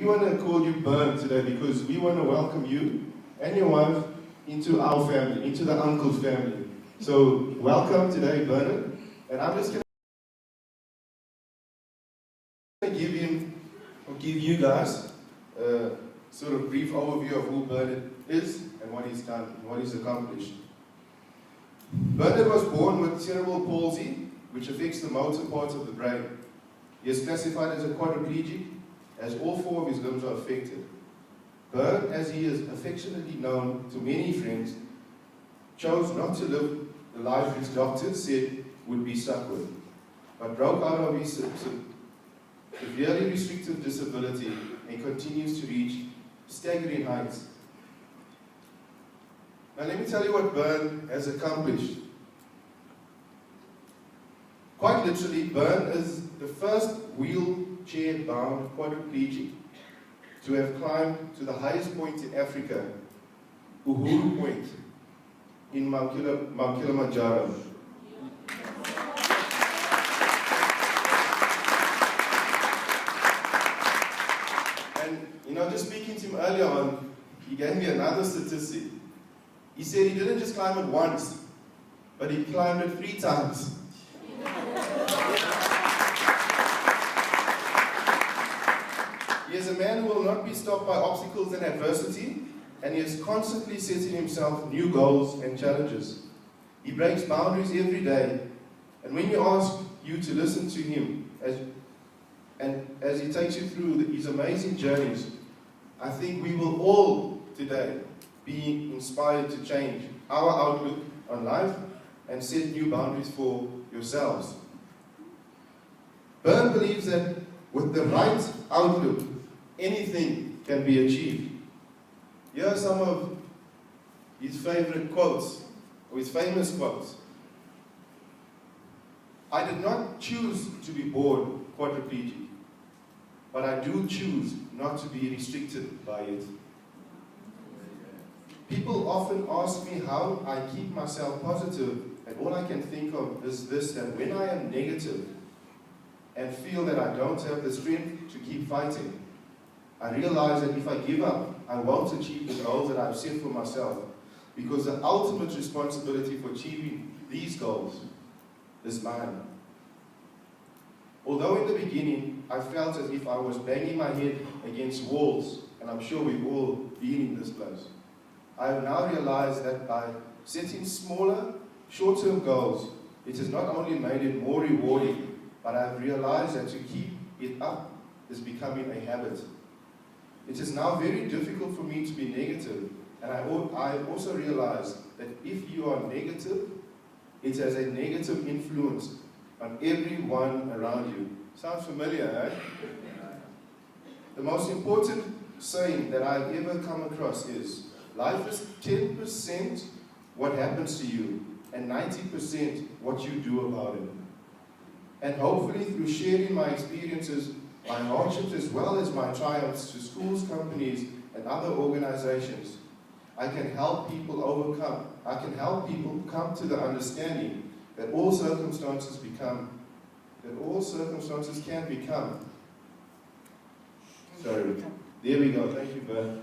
We want to call you Bern today because we want to welcome you and your wife into our family, into the uncle's family. So welcome today, Bernard. And I'm just going to give you guys a sort of brief overview of who Bernard is and what he's done and what he's accomplished. Bernard was born with cerebral palsy, which affects the motor parts of the brain. He is classified as a quadriplegic, as all four of his limbs are affected. Bern, as he is affectionately known to many friends, chose not to live the life his doctors said would be stuck with, but broke out of his severely restrictive disability and continues to reach staggering heights. Now let me tell you what Bern has accomplished. Quite literally, Bern is the first wheelchair-bound quadriplegic to have climbed to the highest point in Africa, Uhuru Point, in Mount Kilimanjaro. And just speaking to him earlier on, he gave me another statistic. He said he didn't just climb it once, but he climbed it 3 times. He is a man who will not be stopped by obstacles and adversity, and he is constantly setting himself new goals and challenges. He breaks boundaries every day, and when you ask you to listen to him as he takes you through his amazing journeys, I think we will all today be inspired to change our outlook on life and set new boundaries for yourselves. Bern believes that with the right outlook, anything can be achieved. Here are some of his favorite quotes, or his famous quotes. I did not choose to be born quadriplegic, but I do choose not to be restricted by it. People often ask me how I keep myself positive, and all I can think of is this, that when I am negative and feel that I don't have the strength to keep fighting, I realize that if I give up, I won't achieve the goals that I've set for myself, because the ultimate responsibility for achieving these goals is mine. Although in the beginning, I felt as if I was banging my head against walls, and I'm sure we've all been in this place, I have now realized that by setting smaller, short-term goals, it has not only made it more rewarding, but I've realized that to keep it up is becoming a habit. It is now very difficult for me to be negative, and I also realized that if you are negative, it has a negative influence on everyone around you. Sounds familiar, eh? The most important saying that I've ever come across is, life is 10% what happens to you, and 90% what you do about it. And hopefully through sharing my experiences, my hardships as well as my triumphs to schools, companies, and other organizations, I can help people overcome. I can help people come to the understanding that all circumstances can become. Sorry, there we go. Thank you, Bern.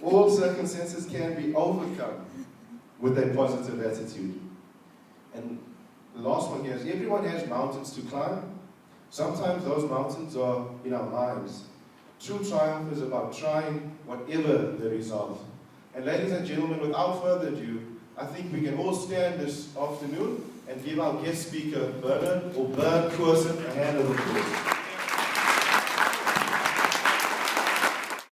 All circumstances can be overcome with a positive attitude. And the last one here is, everyone has mountains to climb. Sometimes those mountains are in our minds. True triumph is about trying whatever the result. And ladies and gentlemen, without further ado, I think we can all stand this afternoon and give our guest speaker, Bernard Goosen, a hand of applause.